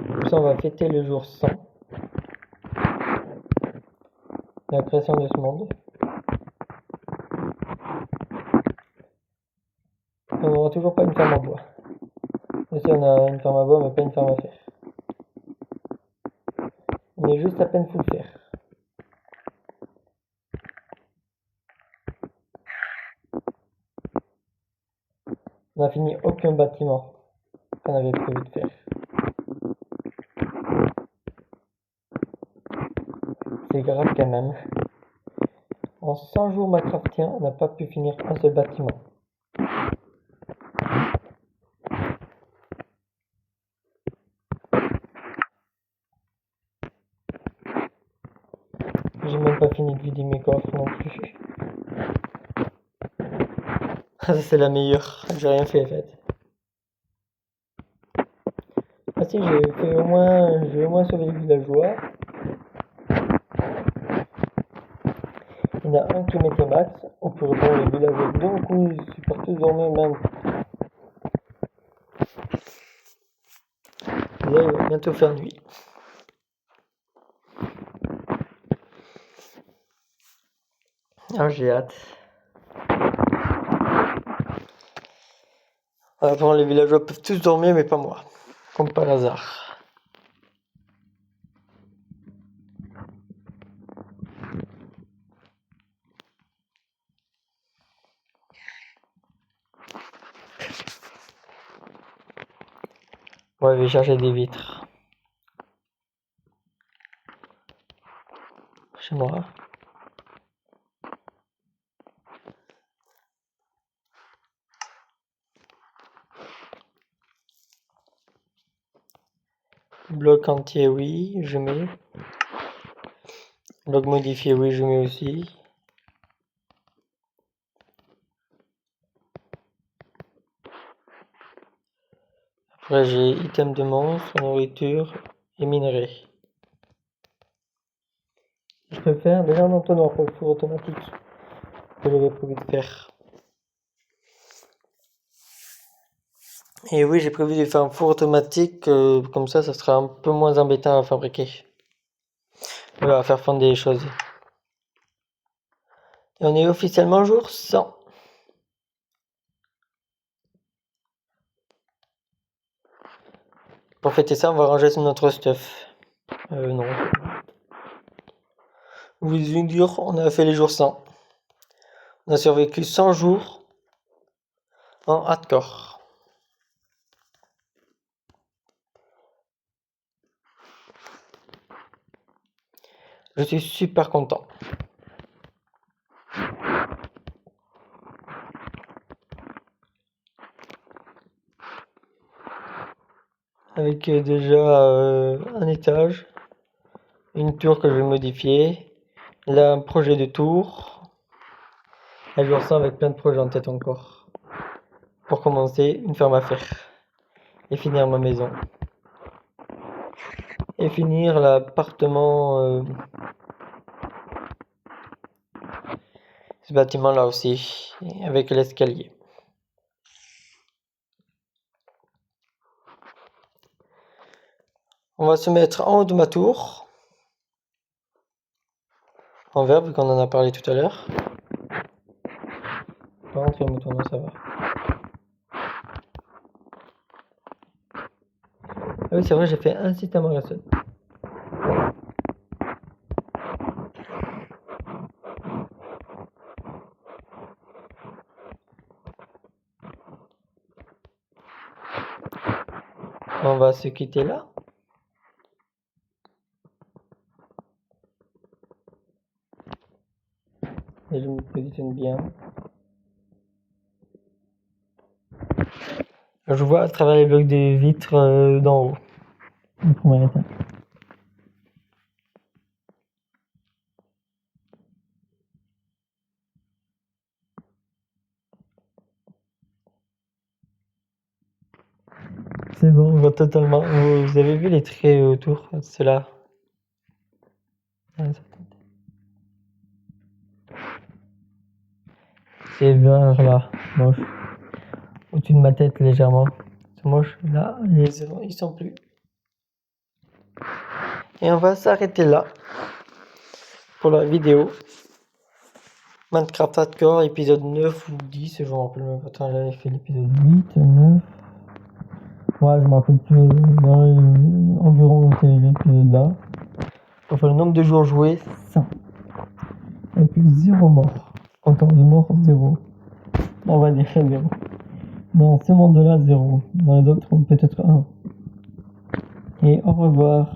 Comme ça, on va fêter le jour 100. La création de ce monde. On n'aura toujours pas une ferme à bois. Ici, on a une ferme à bois, mais pas une ferme à fer. On est juste à peine full fer. On n'a fini aucun bâtiment qu'on avait prévu de faire. C'est grave quand même. En 100 jours Minecraftien, on n'a pas pu finir un seul bâtiment. J'ai même pas fini de vider mes coffres non plus. Ça c'est la meilleure, j'ai rien fait en fait. Ah si, j'ai au moins sauvé les villageois. Il y en a un qui mettait max, on peut reprendre les villageois d'un coup, ils supportent tous dormir même. Et là, il va bientôt faire nuit. Ah, j'ai hâte. Avant, les villageois peuvent tous dormir, mais pas moi. Comme par hasard. Ouais, je vais chercher des vitres. Chez moi. Bloc entier, oui, je mets. Bloc modifié, oui, je mets aussi. Après, j'ai item de monstre, nourriture et minerais. Je peux faire déjà un entonnoir pour le four automatique que j'avais prévu de faire. Et oui, j'ai prévu de faire un four automatique, comme ça sera un peu moins embêtant à fabriquer. À faire fondre des choses. Et on est officiellement jour 100. Pour fêter ça, on va ranger notre stuff. Non. Vous dire, on a fait les jours 100. On a survécu 100 jours en hardcore. Je suis super content. Avec déjà un étage, une tour que je vais modifier, là un projet de tour, et je ressens avec plein de projets en tête encore. Pour commencer, une ferme à faire, et finir ma maison, et finir l'appartement, ce bâtiment là aussi, avec l'escalier. On va se mettre en haut de ma tour, en vert, vu qu'on en a parlé tout à l'heure. Pas rentrer le mouton, non, ça va. Ah oui, c'est vrai, j'ai fait un système à redstone. On va se quitter là. Et je me positionne bien. Je vois à travers les blocs de vitres d'en haut. Le premier étage. C'est bon, on voit totalement. Vous avez vu les traits autour? C'est là. C'est vert là, moche. Au-dessus de ma tête légèrement. C'est moche. Là, ils sont plus. Et on va s'arrêter là pour la vidéo. Minecraft Hardcore, épisode 9 ou 10, je me rappelle même pas. Attends, j'avais fait l'épisode 8, 9. Ouais, je me rappelle plus. Environ c'était l'épisode là. Enfin, le nombre de jours joués, 100. Avec 0 mort. Encore de mort, 0. On va dire 0. Dans ce monde-là, 0. Dans les autres, peut-être 1. Et au revoir.